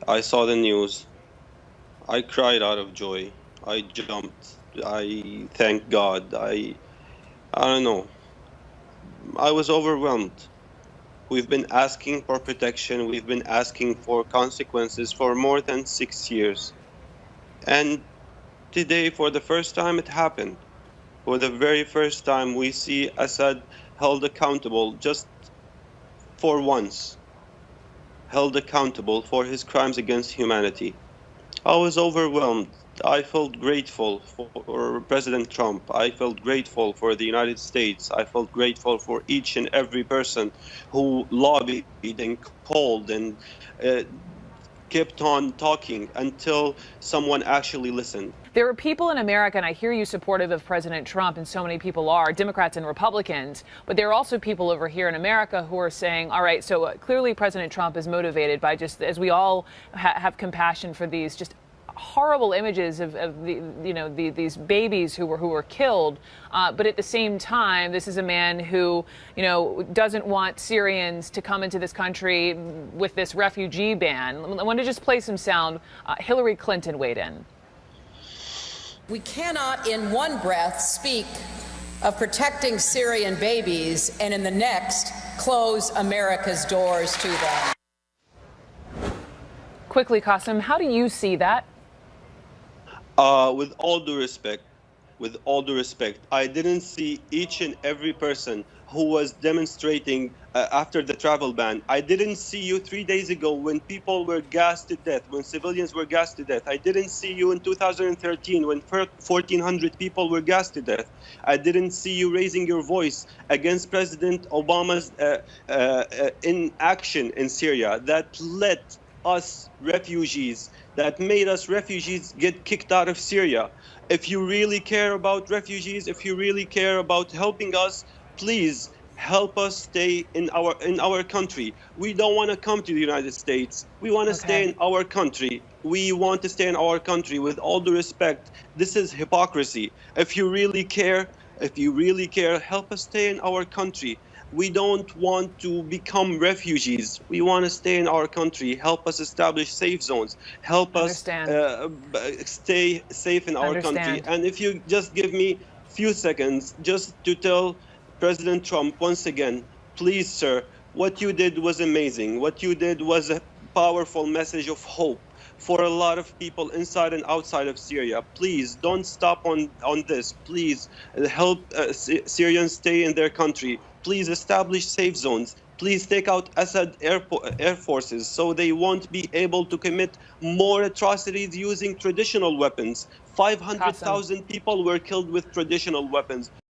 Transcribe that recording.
I saw the news. I cried out of joy. I jumped. I thanked God. I don't know. I was overwhelmed. We've been asking for protection. We've been asking for consequences for more than 6 years. And today, for the first time, it happened. For the very first time, we see Assad held accountable just for once, held accountable for his crimes against humanity. I was overwhelmed. I felt grateful for President Trump. I felt grateful for the United States. I felt grateful for each and every person who lobbied and called and uh, kept on talking until someone actually listened. There are people in America, and I hear you supportive of President Trump, and so many people are, Democrats and Republicans, but there are also people over here in America who are saying, all right, so clearly President Trump is motivated by just, as we all have compassion for these just horrible images of these babies who were killed, but at the same time, this is a man who doesn't want Syrians to come into this country with this refugee ban. I want to just play some sound. Hillary Clinton weighed in. We cannot in one breath speak of protecting Syrian babies and in the next close America's doors to them. Quickly, Qasim, how do you see that? With all due respect, I didn't see each and every person who was demonstrating after the travel ban. I didn't see you 3 days ago when people were gassed to death, when civilians were gassed to death. I didn't see you in 2013 when 1,400 people were gassed to death. I didn't see you raising your voice against President Obama's inaction in Syria that led us refugees, that made us refugees get kicked out of Syria. If you really care about refugees, if you really care about helping us, please help us stay in our country. We don't want to come to the United States. We want to stay in our country. We want to stay in our country. With all due respect, this is hypocrisy. If you really care, help us stay in our country. We don't want to become refugees. We want to stay in our country. Help us establish safe zones. Help us stay safe in our country. And if you just give me a few seconds just to tell President Trump once again, please, sir, what you did was amazing. What you did was a powerful message of hope for a lot of people inside and outside of Syria. Please don't stop on this. Please help Syrians stay in their country. Please establish safe zones. Please take out Assad air forces so they won't be able to commit more atrocities using traditional weapons. 500,000 people were killed with traditional weapons.